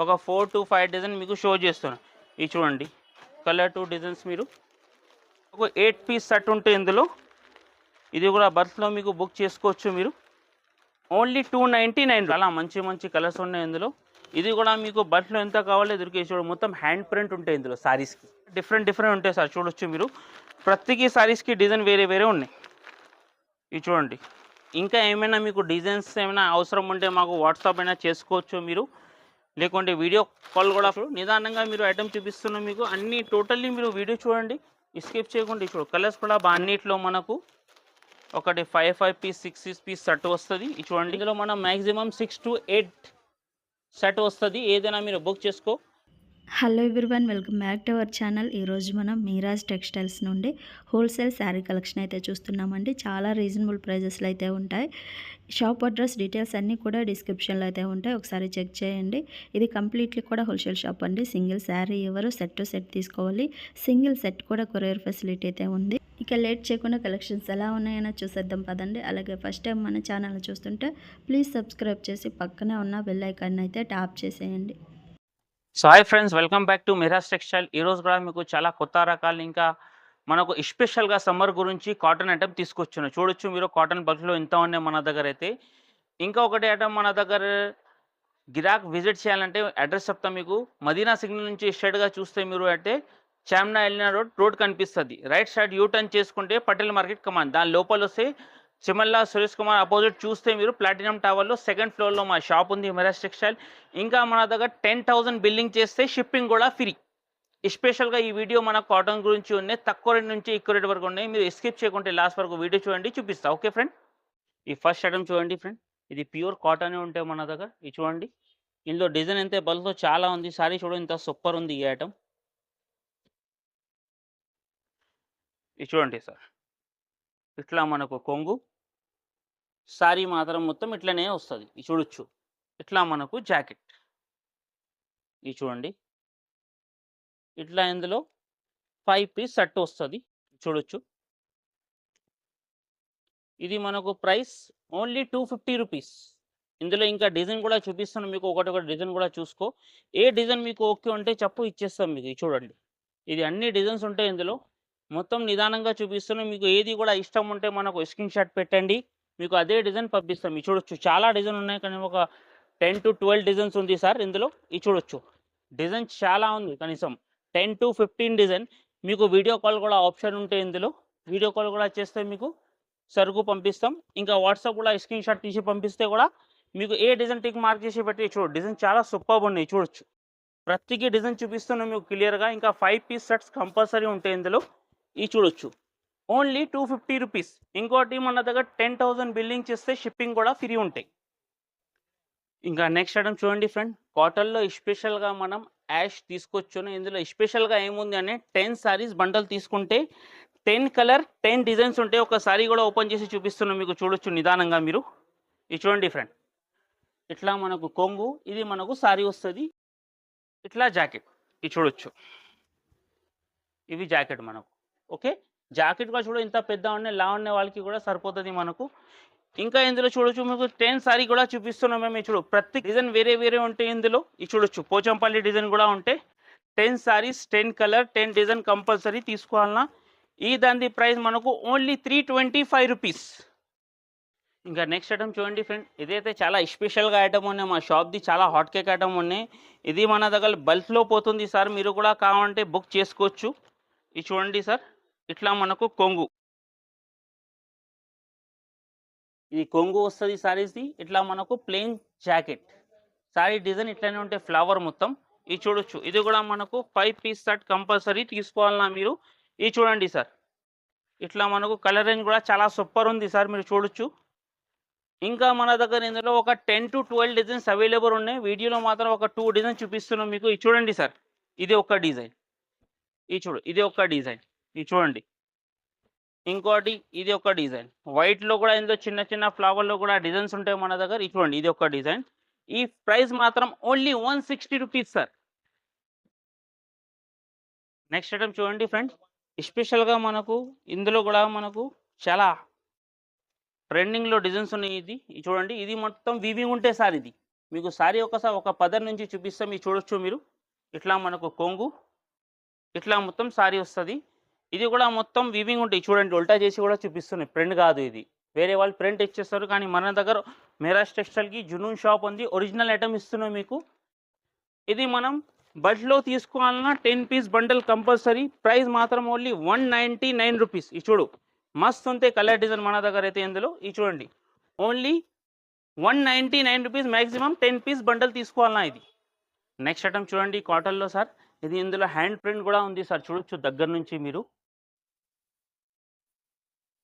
ఒక 4 to 5 design మీకు show చేస్తున్నాను. ఇది చూడండి, కలర్ 2 డిజైన్స్. మీరు ఒక 8 పీస్ సెట్ ఉంటే ఇందులో ఇది కూడా బల్క్లో మీకు బుక్ చేసుకోవచ్చు. మీరు ఓన్లీ 299. చాలా మంచి మంచి కలర్స్ ఉన్నాయి ఇందులో. ఇది కూడా మీకు బల్క్లో ఎంత కావాలో దొరికే. చూడండి, మొత్తం హ్యాండ్ ప్రింట్ ఉంటాయి ఇందులో. శారీస్కి డిఫరెంట్ డిఫరెంట్ ఉంటాయి సార్. చూడొచ్చు మీరు, ప్రతికి శారీస్కి డిజైన్ వేరే వేరే ఉన్నాయి. ఇది చూడండి. ఇంకా ఏమైనా మీకు డిజైన్స్ ఏమైనా అవసరం ఉంటే మాకు వాట్సాప్ అయినా చేసుకోవచ్చు మీరు, లేకుంటే వీడియో కాల్ కూడా. నిదానంగా మీరు ఐటమ్ చూపిస్తున్నాం మీకు అన్ని టోటల్లీ. మీరు వీడియో చూడండి, స్కిప్ చేయకుండా. చూడు, కలర్స్ కూడా అన్నిట్లో మనకు ఒకటి 5 పీస్ 6 పీస్ సెట్ వస్తుంది. ఇది చూడండి, ఇందులో మనం మ్యాక్సిమం 6 to 8 సెట్ వస్తుంది. ఏదైనా మీరు బుక్ చేసుకో. Hello everyone, welcome back to our channel. ఈరోజు మనం మీరాజ్ టెక్స్టైల్స్ నుండి హోల్సేల్ శారీ కలెక్షన్ అయితే చూస్తున్నామండి. చాలా రీజనబుల్ ప్రైజెస్లో అయితే ఉంటాయి. షాప్ అడ్రస్ డీటెయిల్స్ అన్నీ కూడా డిస్క్రిప్షన్లో అయితే ఉంటాయి, ఒకసారి చెక్ చేయండి. ఇది కంప్లీట్లీ కూడా హోల్సేల్ షాప్ అండి. సింగిల్ శారీ ఎవరు సెట్ టు సెట్ తీసుకోవాలి. సింగిల్ సెట్ కూడా కొరియర్ ఫెసిలిటీ అయితే ఉంది. ఇక లేట్ చేయకుండా కలెక్షన్స్ ఎలా ఉన్నాయో చూసేద్దాం పదండి. అలాగే ఫస్ట్ టైం మన ఛానల్ చూస్తుంటే ప్లీజ్ సబ్స్క్రైబ్ చేసి పక్కనే ఉన్న బెల్ ఐకాన్ అయితే ట్యాప్ చేసేయండి. So hi friends, welcome back to Miraj textile. ఈరోజు కూడా మీకు చాలా కొత్త రకాలు, ఇంకా మనకు స్పెషల్గా సమ్మర్ గురించి కాటన్ ఐటమ్ తీసుకొచ్చాను. చూడొచ్చు మీరు, కాటన్ బల్క్లో ఇంత ఉన్నాయి మన దగ్గర అయితే. ఇంకా ఒకటి ఐటమ్ మన దగ్గర గిరాక్ విజిట్ చేయాలంటే అడ్రస్ చెప్తాం మీకు. మదీనా సిగ్నల్ నుంచి స్ట్రైట్గా చూస్తే మీరు అంటే చామ్నా ఎల్లినా రోడ్ కనిపిస్తుంది. రైట్ సైడ్ యూటర్న్ చేసుకుంటే పటేల్ మార్కెట్ కమాన్, దాని లోపల వస్తే చిమల్లా సురేష్ కుమార్ అపోజిట్ చూస్తే మీరు ప్లాటినం టవర్లో 2nd ఫ్లోర్లో మా షాప్ ఉంది, మీరాజ్ టెక్స్టైల్. ఇంకా మన దగ్గర 10,000 బిల్లింగ్ చేస్తే షిప్పింగ్ కూడా ఫ్రీ. స్పెషల్గా ఈ వీడియో మన కాటన్ గురించి ఉన్నాయి. తక్కువ రేట్ నుంచి ఎక్కువ రేట్ వరకు ఉన్నాయి. మీరు ఎస్కేప్ చేయకుంటే లాస్ట్ వరకు వీడియో చూడండి, చూపిస్తా. ఓకే ఫ్రెండ్, ఈ ఫస్ట్ ఐటమ్ చూడండి ఫ్రెండ్. ఇది ప్యూర్ కాటన్ ఉంటాయి మన దగ్గర. ఇది చూడండి, ఇందులో డిజైన్ ఎంత బల్క్తో చాలా ఉంది. సారీ చూడండి, ఇంత సూపర్ ఉంది ఈ ఐటమ్. ఇది చూడండి సార్, ఇట్లా మనకు కొంగు, సారీ మాత్రం మొత్తం ఇట్లనే వస్తుంది. ఇది చూడొచ్చు. ఇట్లా మనకు జాకెట్, ఇది చూడండి, ఇట్లా ఇందులో 5 పీస్ సెట్ వస్తుంది. చూడొచ్చు, ఇది మనకు ప్రైస్ ఓన్లీ 250 రూపీస్. ఇందులో ఇంకా డిజైన్ కూడా చూపిస్తాను మీకు. ఒకటి డిజైన్ కూడా చూసుకో. ఏ డిజైన్ మీకు ఓకే ఉంటే చెప్పు, ఇచ్చేస్తాం మీకు. ఇది చూడండి, ఇది అన్ని డిజైన్స్ ఉంటాయి ఇందులో. మొత్తం నిదానంగా చూపిస్తున్నాం మీకు. ఏది కూడా ఇష్టం ఉంటే మనకు స్క్రీన్ షాట్ పెట్టండి, మీకు అదే డిజైన్ పంపిస్తాం. ఇది చూడొచ్చు, చాలా డిజైన్ ఉన్నాయి, కానీ ఒక 10 to 12 డిజైన్స్ ఉంది సార్ ఇందులో. ఇది చూడొచ్చు, డిజైన్ చాలా ఉంది, కనీసం 10 to 15 డిజైన్. మీకు వీడియో కాల్ కూడా ఆప్షన్ ఉంటే ఇందులో. వీడియో కాల్ కూడా చేస్తే మీకు సరుకు పంపిస్తాం. ఇంకా వాట్సాప్ కూడా స్క్రీన్ షాట్ తీసి పంపిస్తే కూడా మీకు ఏ డిజైన్ టిక్ మార్క్ చేసి పెట్టి చూడు. డిజైన్ చాలా సూపర్గా ఉన్నాయి, చూడొచ్చు. ప్రతికి డిజైన్ చూపిస్తున్నాం మీకు క్లియర్గా. ఇంకా 5 పీస్ సెట్స్ కంపల్సరీ ఉంటాయి ఇందులో. ఇది చూడొచ్చు, ఓన్లీ 250 రూపీస్. ఇంకోటి మన దగ్గర 10,000 బిల్లింగ్ చేస్తే షిప్పింగ్ కూడా ఫ్రీ ఉంటాయి. ఇంకా నెక్స్ట్ ఐటమ్ చూడండి ఫ్రెండ్, కాటన్లో స్పెషల్గా మనం యాష్ తీసుకొచ్చాను. ఇందులో స్పెషల్గా ఏముంది అంటే 10 సారీస్ బండల్ తీసుకుంటే 10 కలర్ 10 డిజైన్స్ ఉంటాయి. ఒక సారీ కూడా ఓపెన్ చేసి చూపిస్తున్నాం మీకు. చూడొచ్చు నిదానంగా మీరు. ఇది చూడండి ఫ్రెండ్, ఇట్లా మనకు కొంగు, ఇది మనకు సారీ వస్తుంది. ఇట్లా జాకెట్, ఇది చూడొచ్చు, ఇవి జాకెట్ మనకు. ఓకే, జాకెట్ కూడా చూడ ఇంత పెద్ద ఉన్నాయి, లా ఉన్న వాళ్ళకి కూడా సరిపోతుంది మనకు. ఇంకా ఇందులో చూడొచ్చు మీకు 10 సారీ కూడా చూపిస్తున్నాం మేము. చూడు, ప్రతి డిజైన్ వేరే వేరే ఉంటాయి ఇందులో. ఇది చూడొచ్చు, పోచంపల్లి డిజైన్ కూడా ఉంటాయి. 10 సారీస్ 10 కలర్ 10 డిజైన్ కంపల్సరీ తీసుకోవాలన్నా. ఈ దాని ప్రైస్ మనకు ఓన్లీ 325 రూపీస్. ఇంకా నెక్స్ట్ ఐటమ్ చూడండి ఫ్రెండ్, ఇదైతే చాలా స్పెషల్గా ఐటమ్ ఉన్నాయి మా షాప్ది. చాలా హాట్ కేక్ ఐటమ్ ఉన్నాయి. ఇది మన దగ్గర బల్క్లో పోతుంది సార్. మీరు కూడా కావాలంటే బుక్ చేసుకోవచ్చు. ఇది చూడండి సార్, ఇట్లా మనకు కొంగు, ఇది కొంగు వస్తుంది సారీస్ది. ఇట్లా మనకు ప్లెయిన్ జాకెట్, సారీ డిజైన్ ఇట్లానే ఉంటాయి, ఫ్లవర్ మొత్తం. ఇది చూడొచ్చు, ఇది కూడా మనకు 5 పీస్ సెట్ కంపల్సరీ తీసుకోవాలన్నా మీరు. ఇది చూడండి సార్, ఇట్లా మనకు కలర్ రేంజ్ కూడా చాలా సూపర్ ఉంది సార్, మీరు చూడొచ్చు. ఇంకా మన దగ్గర ఇందులో ఒక 10 to 12 డిజైన్స్ అవైలబుల్ ఉన్నాయి. వీడియోలో మాత్రం ఒక 2 డిజైన్ చూపిస్తున్నాం మీకు. ఇది చూడండి సార్, ఇది ఒక డిజైన్. ఇది చూడు, ఇది ఒక డిజైన్. ఇది చూడండి, ఇంకోటి ఇది ఒక డిజైన్. వైట్లో కూడా ఇందులో చిన్న చిన్న ఫ్లవర్లో కూడా డిజైన్స్ ఉంటాయి మన దగ్గర. ఇది చూడండి, ఇది ఒక డిజైన్. ఈ ప్రైస్ మాత్రం only 160 rupees sir. Next item చూడండి ఫ్రెండ్స్, స్పెషల్గా మనకు ఇందులో కూడా మనకు చాలా ట్రెండింగ్లో డిజైన్స్ ఉన్నాయి. ఇది చూడండి, ఇది మొత్తం వీవింగ్ ఉంటాయి సార్. ఇది మీకు సారీ ఒకసారి ఒక పదర్ నుంచి చూపిస్తాం. ఇది చూడొచ్చు మీరు. ఇట్లా మనకు కొంగు, ఇట్లా మొత్తం సారీ వస్తది. ఇది కూడా మొత్తం వీవింగ్ ఉంటాయి. చూడండి ఉల్టా చేసి కూడా చూపిస్తున్నాయి. ప్రింట్ కాదు ఇది. వేరే వాళ్ళు ప్రింట్ ఇచ్చేస్తారు. కానీ మన దగ్గర మీరాజ్ టెక్స్టైల్‌కి జునూన్ షాప్ ఉంది. ఒరిజినల్ ఐటమ్ ఇస్తున్నాం మీకు. ఇది మనం బల్క్‌లో తీసుకోవాలన్నా 10 పీస్ బండల్ కంపల్సరీ. ప్రైస్ మాత్రం ఓన్లీ 199 రూపీస్. ఇది చూడు మస్తు ఉంటాయి కలర్ డిజైన్ మన దగ్గర అయితే ఇందులో. ఇది చూడండి only 199 rupees maximum 10 piece bundle తీసుకోవాలన్నా ఇది. నెక్స్ట్ ఐటమ్ చూడండి కాటన్‌లో సార్. ఇది ఇందులో హ్యాండ్ ప్రింట్ కూడా ఉంది సార్. చూడొచ్చు దగ్గర నుంచి మీరు.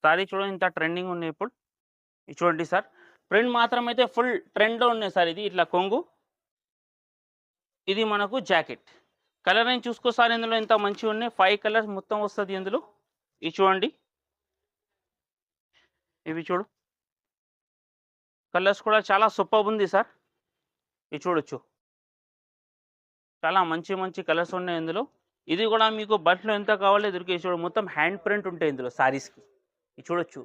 సారీ చూడండి ఇంత ట్రెండింగ్ ఉన్నాయి ఇప్పుడు. ఇది చూడండి సార్. ప్రింట్ మాత్రం అయితే ఫుల్ ట్రెండ్‌లో ఉన్నాయి సార్. ఇది ఇట్లా కొంగు, ఇది మనకు జాకెట్. కలర్ అని చూసుకో సార్ ఇందులో ఎంత మంచిగా ఉన్నాయి. 5 కలర్స్ మొత్తం వస్తుంది ఇందులో. ఇది చూడండి. ఇవి చూడు. కలర్స్ కూడా చాలా సూపర్బ్ ఉంది సార్. ఇది చూడొచ్చు. చాలా మంచి మంచి కలర్స్ ఉన్నాయి ఇందులో. ఇది కూడా మీకు బల్క్‌లో ఎంత కావాలో దొరికేది చూడు. మొత్తం హ్యాండ్ ప్రింట్ ఉంటాయి ఇందులో సారీస్‌కి. ఇది చూడొచ్చు.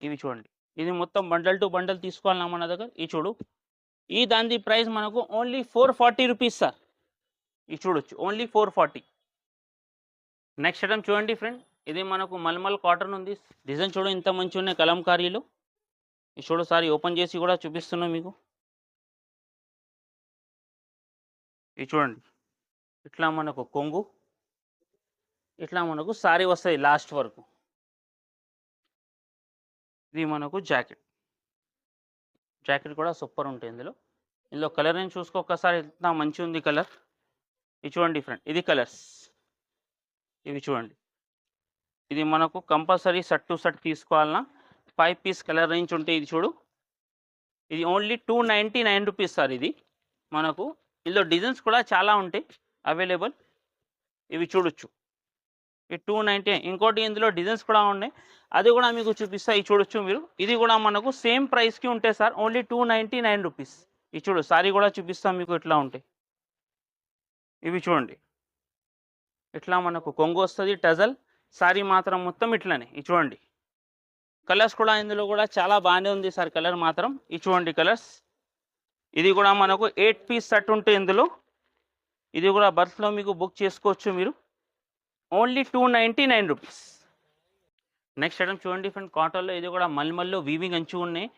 ఇవి చూడండి. ఇది మొత్తం బండల్ టు బండల్ తీసుకోవాలన్నా మన దగ్గర. ఇది చూడు. ఈ దాని ప్రైస్ మనకు ఓన్లీ 440 రూపీస్ సార్. ఇది చూడొచ్చు ఓన్లీ 440. నెక్స్ట్ ఐటమ్ చూడండి ఫ్రెండ్. ఇది మనకు మల్మల్ కాటన్ ఉంది. డిజైన్ చూడు ఇంత మంచిగా ఉన్నాయి కలంకారీలో. ఇది చూడు సారీ ఓపెన్ చేసి కూడా చూపిస్తున్నా మీకు. ఇది చూడండి. ఇట్లా మనకు కొంగు, ఇట్లా మనకు సారీ వస్తుంది లాస్ట్ వరకు. ఇది మనకు జాకెట్. జాకెట్ కూడా సూపర్ ఉంటుంది ఇందులో. ఇందులో కలర్ అని చూసుకో ఒక్కసారి ఎంత మంచిగా ఉంది కలర్. ఇది చూడండి ఫ్రెండ్. ఇది కలర్స్. ఇవి చూడండి. ఇది మనకు కంపల్సరీ సెట్ టు సెట్ తీసుకోవాలన్నా 5 పీస్ కలర్ రేంజ్ ఉంటాయి. ఇది చూడు. ఇది ఓన్లీ 299 రూపీస్ సార్. ఇది మనకు ఇందులో డిజైన్స్ కూడా చాలా ఉంటాయి అవైలబుల్. ఇవి చూడొచ్చు. ఇది 290. ఇంకోటి ఇందులో డిజైన్స్ కూడా ఉన్నాయి. అది కూడా మీకు చూపిస్తా. ఇది చూడొచ్చు మీరు. ఇది కూడా మనకు సేమ్ ప్రైస్కి ఉంటాయి సార్. Only 299 rupees. ఇది చూడు సారీ కూడా చూపిస్తాం మీకు ఎట్లా ఉంటాయి. ఇవి చూడండి. ఇట్లా మనకు కొంగు వస్తుంది టజల్. సారీ మాత్రం మొత్తం ఇట్లానే. ఇది చూడండి. కలర్స్ కూడా ఇందులో కూడా చాలా బాగానే ఉంది సార్ కలర్ మాత్రం. ఇది చూడండి కలర్స్. ఇది కూడా మనకు 8 పీస్ సెట్ ఉంటాయి ఇందులో. ఇది కూడా బల్క్‌లో మీకు బుక్ చేసుకోవచ్చు మీరు. Only 299 rupees. నెక్స్ట్ ఐటమ్ చూడండి ఫ్రెండ్ కాటన్లో. ఇది కూడా మల్మల్లో వీవింగ్ అంచు ఉన్నాయి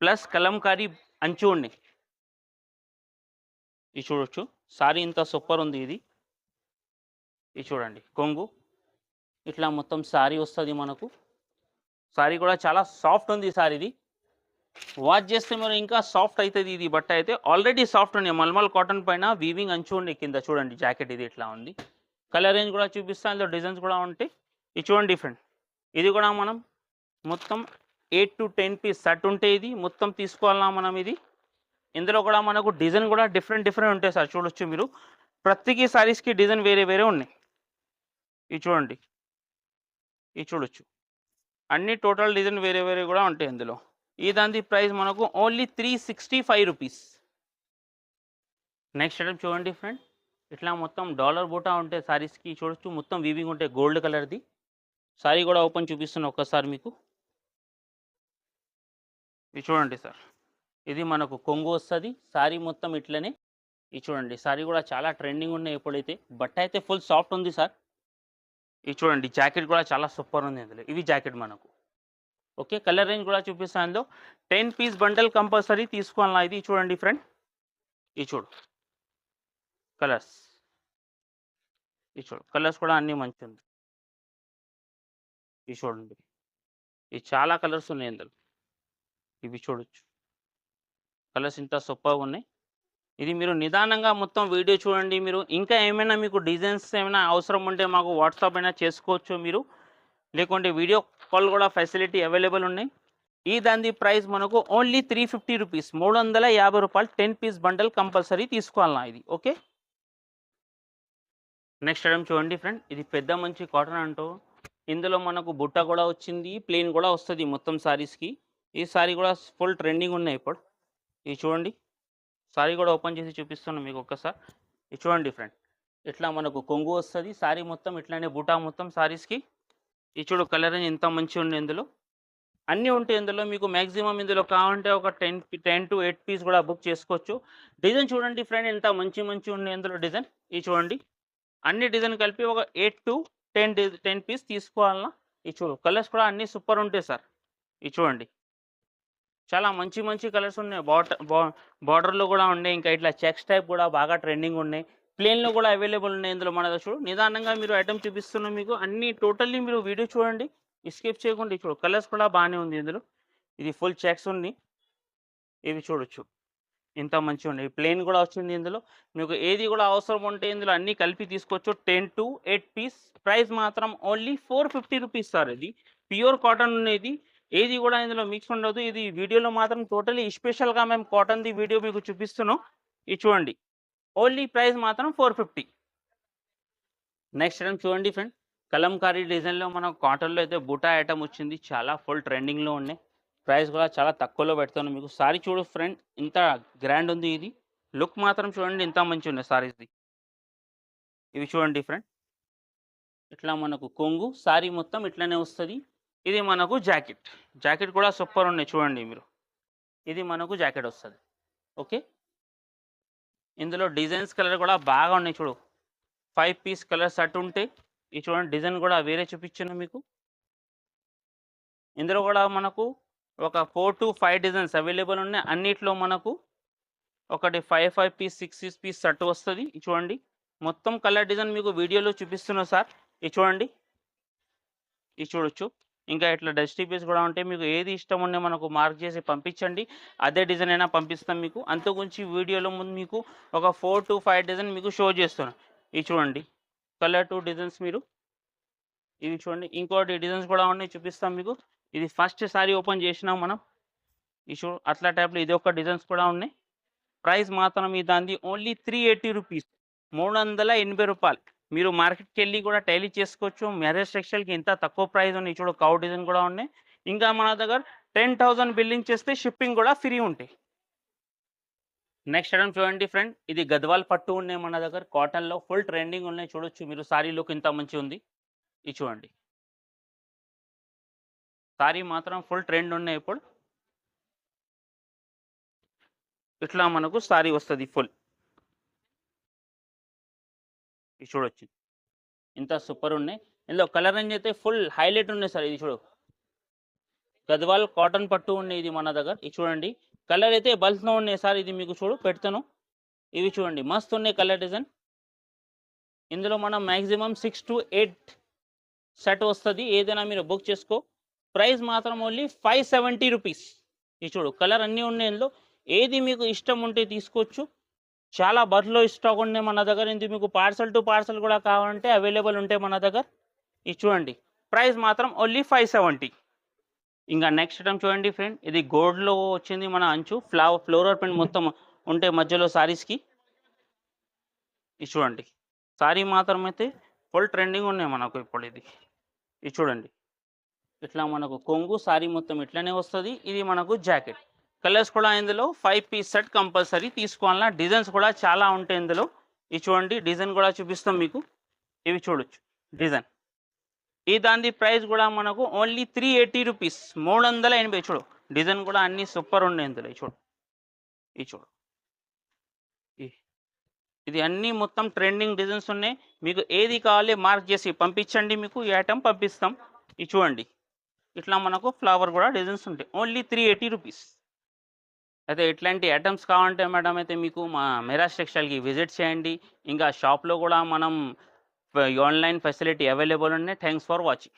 ప్లస్ కలంకారీ అంచు ఉన్నాయి. ఇది చూడొచ్చు. సారీ ఇంత సూపర్ ఉంది ఇది. ఇది చూడండి కొంగు, ఇట్లా మొత్తం సారీ వస్తుంది మనకు. సారీ కూడా చాలా సాఫ్ట్ ఉంది సార్. ఇది వాష్ చేస్తే మీరు ఇంకా సాఫ్ట్ అవుతుంది. ఇది బట్ట అయితే ఆల్రెడీ సాఫ్ట్ ఉంది. మల్మల్ కాటన్ పైన వీవింగ్ అంచు ఉండే కింద చూడండి జాకెట్. ఇది ఇట్లా ఉంది. కలర్ రేంజ్ కూడా చూపిస్తాను. ఇందులో డిజైన్స్ కూడా ఉంటాయి. ఇది చూడండి డిఫరెంట్. ఇది కూడా మనం మొత్తం 8 to 10 పీస్ సెట్ ఉంటే ఇది మొత్తం తీసుకోవాలన్నా మనం ఇది. ఇందులో కూడా మనకు డిజైన్ కూడా డిఫరెంట్ ఉంటాయి సార్. చూడొచ్చు మీరు. ప్రతికి సారీస్కి డిజైన్ వేరే వేరే ఉన్నాయి. ఇది చూడండి. ఇది చూడొచ్చు. అన్ని టోటల్ డిజైన్ వేరే వేరే కూడా ఉంటాయి ఇందులో. ఈ దాని ప్రైస్ మనకు ఓన్లీ 365 రూపీస్. నెక్స్ట్ ఐటమ్ చూడండి ఫ్రెండ్. ఇట్లా మొత్తం డాలర్ బూటా ఉంటాయి సారీస్కి. చూడొచ్చు మొత్తం వీవింగ్ ఉంటాయి గోల్డ్ కలర్ది. సారీ కూడా ఓపెన్ చూపిస్తున్నా ఒక్కసారి మీకు. ఇది చూడండి సార్. ఇది మనకు కొంగు వస్తుంది. సారీ మొత్తం ఇట్లనే. ఇది చూడండి. సారీ కూడా చాలా ట్రెండింగ్ ఉన్నాయి ఎప్పుడైతే. బట్ట అయితే ఫుల్ సాఫ్ట్ ఉంది సార్. ఇది చూడండి. జాకెట్ కూడా చాలా సూపర్ ఉంది ఇందులో. ఇవి జాకెట్ మనకు. ఓకే కలర్ రేంజ్ కూడా చూపిస్తాను. అందులో 10 పీస్ బండల్ కంపల్సరీ తీసుకోవాలన్నా ఇది. చూడండి ఫ్రెండ్. ఇది చూడు కలర్స్. ఇది చూడు కలర్స్ కూడా అన్నీ మంచి ఉంది. ఇది చూడండి. ఇది చాలా కలర్స్ ఉన్నాయి ఇందులో. ఇవి చూడొచ్చు. కలర్స్ ఇంత సూపర్గా ఉన్నాయి. ఇది మీరు నిదానంగా మొత్తం వీడియో చూడండి మీరు. ఇంకా ఏమైనా మీకు డిజైన్స్ ఏమైనా అవసరం ఉంటే మాకు వాట్సాప్ అయినా చేసుకోవచ్చు మీరు. లేకుంటే వీడియో కాల్ కూడా ఫెసిలిటీ అవైలబుల్ ఉన్నాయి. ఈ దాని ప్రైస్ మనకు ఓన్లీ 350 రూపీస్. 350 రూపాయలు 10 పీస్ బండల్ కంపల్సరీ తీసుకోవాలన్నా ఇది. ఓకే నెక్స్ట్ ఐటమ్ చూడండి ఫ్రెండ్. ఇది పెద్ద మంచి కాటన్ అంటూ ఇందులో మనకు బుట్ట కూడా వచ్చింది. ప్లెయిన్ కూడా వస్తుంది మొత్తం సారీస్కి. ఈ సారీ కూడా ఫుల్ ట్రెండింగ్ ఉన్నాయి ఇప్పుడు. ఇది చూడండి. సారీ కూడా ఓపెన్ చేసి చూపిస్తున్నాను మీకు ఒక్కసారి. ఇది చూడండి ఫ్రెండ్. ఇట్లా మనకు కొంగు వస్తుంది. సారీ మొత్తం ఇట్లానే బుటా మొత్తం సారీస్కి. ఇది చూడు కలర్ ఎంత మంచిగా ఉంది ఇందులో. అన్నీ ఉంటాయి ఇందులో. మీకు మాక్సిమం ఇందులో కావాలంటే ఒక 10 to 8 పీస్ కూడా బుక్ చేసుకోవచ్చు. డిజైన్ చూడండి ఫ్రెండ్, ఎంత మంచి మంచి ఉన్నాయి ఇందులో డిజైన్. ఇది చూడండి, అన్ని డిజైన్ కలిపి ఒక 8 to 10 పీస్ తీసుకోవాలన్నా. ఇది చూడు, కలర్స్ కూడా అన్నీ సూపర్ ఉంటాయి సార్. ఇది చూడండి, చాలా మంచి మంచి కలర్స్ ఉన్నాయి. బార్డర్లో కూడా ఉన్నాయి, ఇంకా ఇట్లా చెక్స్ టైప్ కూడా బాగా ట్రెండింగ్ ఉన్నాయి. ప్లేన్లో కూడా అవైలబుల్ ఉన్నాయి ఇందులో. మన దగ్గర చూడు, నిదానంగా మీరు ఐటమ్ చూపిస్తున్నాం మీకు అన్ని. టోటల్లీ మీరు వీడియో చూడండి, స్కిప్ చేయకుండా. చూడు, కలర్స్ కూడా బాగానే ఉంది ఇందులో. ఇది ఫుల్ చెక్స్ ఉంది, ఇవి చూడొచ్చు ఇంత మంచిగా ఉన్నాయి. ప్లేన్ కూడా వచ్చింది ఇందులో. మీకు ఏది కూడా అవసరం ఉంటే ఇందులో అన్నీ కలిపి తీసుకోవచ్చు. 10 to 8 పీస్. ప్రైస్ మాత్రం ఓన్లీ 450 రూపీస్ సార్. ఇది ప్యూర్ కాటన్ ఉన్నది, ఏది కూడా ఇందులో మిక్స్ ఉండదు. ఇది వీడియోలో మాత్రం టోటలీ స్పెషల్గా మేము కాటన్ది వీడియో మీకు చూపిస్తున్నాం. ఇది చూడండి, ఓన్లీ ప్రైస్ మాత్రం 450. నెక్స్ట్ ఐటమ్ చూడండి ఫ్రెండ్, కలంకారీ డిజైన్లో మనం కాటన్లో అయితే బుటా ఐటమ్ వచ్చింది. చాలా ఫుల్ ట్రెండింగ్లో ఉన్నాయి. ప్రైస్ కూడా చాలా తక్కువలో పెడతాను మీకు. సారీ చూడు ఫ్రెండ్, ఇంత గ్రాండ్ ఉంది. ఇది లుక్ మాత్రం చూడండి ఎంత మంచి ఉన్నాయి సారీస్ది. ఇవి చూడండి ఫ్రెండ్, ఇట్లా మనకు కొంగు సారీ మొత్తం ఇట్లానే వస్తుంది. ఇది మనకు జాకెట్ కూడా సూపర్ ఉన్నాయి చూడండి మీరు. ఇది మనకు జాకెట్ వస్తుంది. ఓకే, ఇందులో డిజైన్స్ కలర్ కూడా బాగా ఉన్నాయి. చూడు, 5 పీస్ కలర్ సెట్ ఉంటే. ఇది చూడండి, డిజైన్ కూడా వేరే చూపించాను మీకు. ఇందులో కూడా మనకు ఒక 4 to 5 డిజైన్స్ అవైలబుల్ ఉన్నాయి. అన్నిట్లో మనకు ఒకటి 5 పీస్ 6 పీస్ సెట్ వస్తుంది. ఇది చూడండి, మొత్తం కలర్ డిజైన్ మీకు వీడియోలో చూపిస్తున్నాను సార్. ఇది చూడండి, ఇది చూడొచ్చు. ఇంకా ఇట్లా డస్టీ పీస్ కూడా ఉంటే మీకు ఏది ఇష్టం ఉండే మనకు మార్క్ చేసి పంపించండి, అదే డిజైన్ అయినా పంపిస్తాం మీకు. అంతకుమించి వీడియోలో ముందు మీకు ఒక 4 to 5 డిజైన్ మీకు షో చేస్తున్నాను. ఇది చూడండి, కలర్ 2 డిజైన్స్ మీరు. ఇవి చూడండి, ఇంకోటి డిజైన్స్ కూడా ఉన్నాయి, చూపిస్తాం మీకు. ఇది ఫస్ట్ సారీ ఓపెన్ చేసినాం మనం. ఇది చూడు, అట్లా టైప్లో ఇది ఒక డిజైన్స్ కూడా ఉన్నాయి. ప్రైస్ మాత్రం ఈ దాన్ని ఓన్లీ 380 రూపీస్, 380 రూపాయలు. మీరు మార్కెట్కి వెళ్ళి కూడా టైలీ చేసుకోవచ్చు. మ్యారేజ్ టెక్స్టైల్కి ఇంత తక్కువ ప్రైస్ ఉన్నాయి. చూడు, కౌ డిజైన్ కూడా ఉన్నాయి. ఇంకా మన దగ్గర 10,000 బిల్లింగ్ చేస్తే షిప్పింగ్ కూడా ఫ్రీ ఉంటాయి. నెక్స్ట్ ఐటమ్ చూడండి ఫ్రెండ్, ఇది గద్వాల్ పట్టు ఉన్నాయి మన దగ్గర. కాటన్లో ఫుల్ ట్రెండింగ్ ఉన్నాయి. చూడొచ్చు మీరు, సారీ లుక్ ఇంత మంచి ఉంది. ఇది చూడండి, సారీ మాత్రం ఫుల్ ట్రెండ్ ఉన్నాయి ఇప్పుడు. ఇట్లా మనకు సారీ వస్తుంది ఫుల్. ఇది చూడొచ్చు, ఇంత సూపర్ ఉన్నాయి. ఇందులో కలర్ రేంజ్ అయితే ఫుల్ హైలైట్ ఉన్నాయి సార్. ఇది చూడు, గద్వాల్ కాటన్ పట్టు ఉన్నాయి ఇది మన దగ్గర. ఇది చూడండి, కలర్ అయితే బల్క్లో ఉన్నాయి సార్. ఇది మీకు చూడు పెడతాను. ఇవి చూడండి, మస్తు ఉన్నాయి కలర్ డిజైన్. ఇందులో మనం మ్యాక్సిమం 6 to 8 సెట్ వస్తుంది. ఏదైనా మీరు బుక్ చేసుకో. ప్రైస్ మాత్రం ఓన్లీ 570 రూపీస్. ఇది చూడు, కలర్ అన్నీ ఉన్నాయి ఇందులో. ఏది మీకు ఇష్టం ఉంటే తీసుకోవచ్చు. చాలా బర్త్లో స్టాక్ ఉన్నాయి మన దగ్గర. ఇది మీకు పార్సల్ టు పార్సల్ కూడా కావాలంటే అవైలబుల్ ఉంటాయి మన దగ్గర. ఇది చూడండి, ప్రైస్ మాత్రం ఓన్లీ 570. ఇంకా నెక్స్ట్ ఐటమ్ చూడండి ఫ్రెండ్, ఇది గోల్డ్లో వచ్చింది మన అంచు. ఫ్లోరల్ ప్రింట్ మొత్తం ఉంటే మధ్యలో సారీస్కి. ఇది చూడండి, సారీ మాత్రం అయితే ఫుల్ ట్రెండింగ్ ఉన్నాయి మనకు ఇప్పుడు. ఇది చూడండి, ఇట్లా మనకు కొంగు సారీ మొత్తం ఇట్లానే వస్తుంది. ఇది మనకు జాకెట్. కలర్స్ కూడా ఇందులో 5 పీస్ సెట్ కంపల్సరీ తీసుకోవాలన్నా. డిజైన్స్ కూడా చాలా ఉంటాయి ఇందులో. ఇది చూడండి, డిజైన్ కూడా చూపిస్తాం మీకు. ఇవి చూడొచ్చు డిజైన్. ఈ దాని ప్రైస్ కూడా మనకు ఓన్లీ 380 రూపీస్, 380. చూడు, డిజైన్ కూడా అన్నీ సూపర్ ఉన్నాయి ఇందులో. చూడు, ఇది చూడు, ఇది అన్నీ మొత్తం ట్రెండింగ్ డిజైన్స్ ఉన్నాయి. మీకు ఏది కావాలి మార్క్ చేసి పంపించండి, మీకు ఈ ఐటమ్ పంపిస్తాం. ఇది చూడండి, ఇట్లా మనకు ఫ్లవర్ కూడా డిజైన్స్ ఉంటాయి. Only 380 rupees. అయితే ఇట్లాంటి ఐటమ్స్ కావాలంటే మేడం అయితే మీకు మా మెరాజ్ టెక్స్టైల్కి విజిట్ చేయండి. ఇంకా షాప్లో కూడా మనం ఆన్లైన్ ఫెసిలిటీ అవైలబుల్ ఉన్నాయి. Thanks for watching.